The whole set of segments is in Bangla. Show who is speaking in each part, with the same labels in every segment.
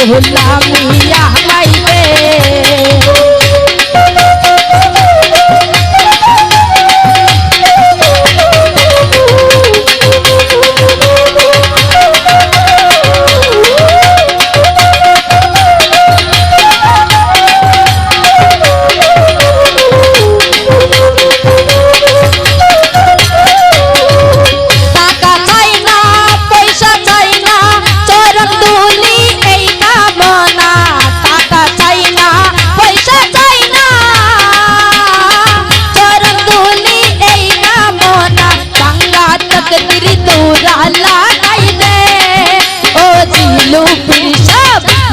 Speaker 1: গোলামি আমাইবে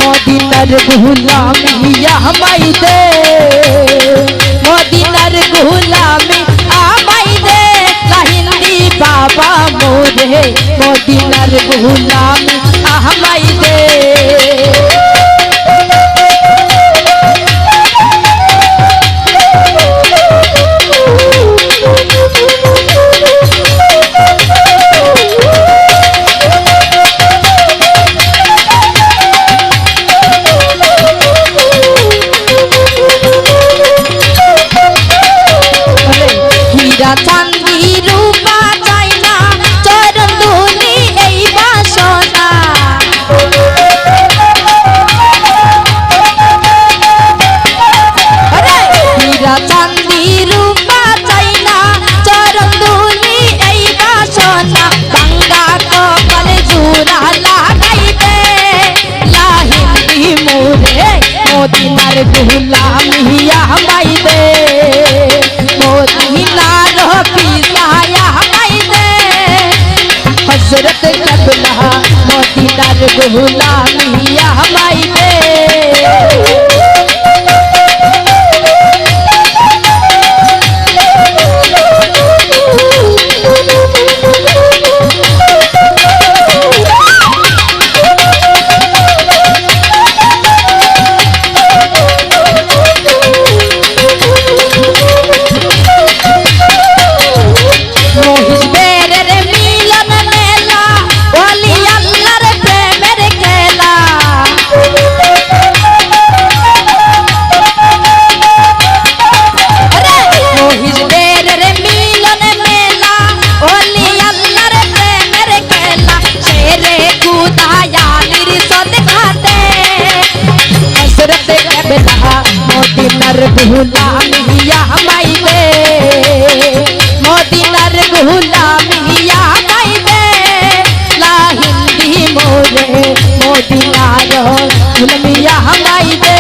Speaker 1: মদিনার গোলামি আমায় দে মদিনার গোলামি আমায় দে লাহিন্দি বাবা মোরে মদিনার গোলামি আমায় দে মদিনার গোলামি আমায় দে মদিনার পিসায়া আমায় দে হযরত কবলা মদিনার গোলামি আমায় দে মদিনার গোলামি আমায় দে মদিনার গোলামি আমায় দে লাহিন্দি মোরে মদিনার গোলামি আমায় দে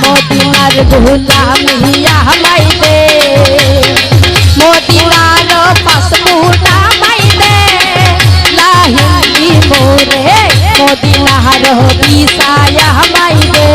Speaker 1: মদিনার গোলামি আমায় দে মদিনার পাসপোর্ট আমায় দে লাহিন্দি মোরে মদিনার ভিসায়া আমায় দে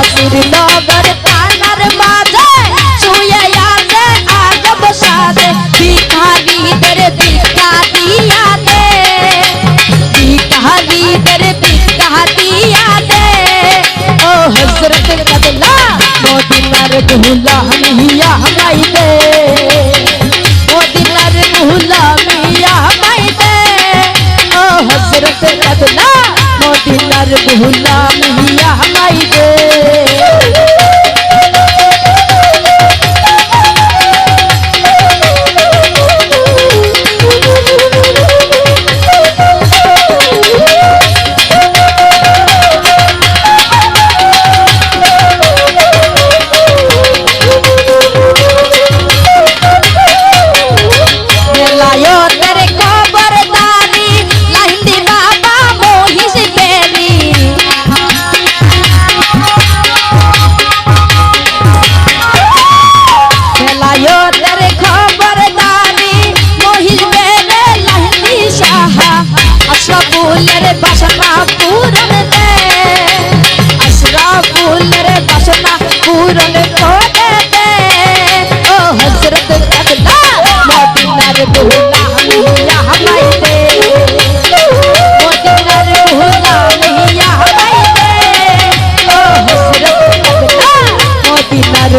Speaker 1: নাসিরনগর থানার মাঝে শুয়ে আছে আজব সাজে ভিখারিদের ভিক্ষা দিয়া দে ভিখারিদের ভিক্ষা দিয়া দে ও হযরত কবলা মদিনার গোলামি আমায় দে মদিনার গুলামিয়া মাইরে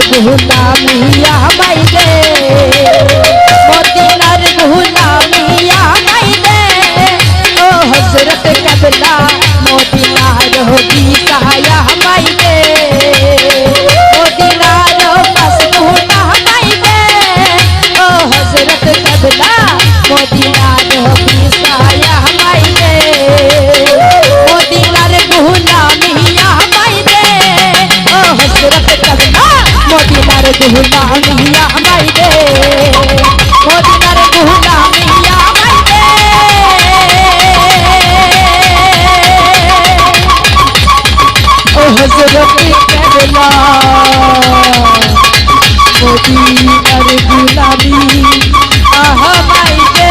Speaker 1: गुलामिया माइले मदीनार गुलामिया माइले ओ हजरत कबला मदीनार होगी सहाया माइले मदीनार पास गुना माइले ओ हजरत कबला मदीनार होगी सहाया माइले मदीनार गुलामिया माइले ओ हजरत कबला मदीनार गुलामिया माइले मदीनार गुलामिया माइले ओ हजरत कबला मदीनार गुलामी आहा माइले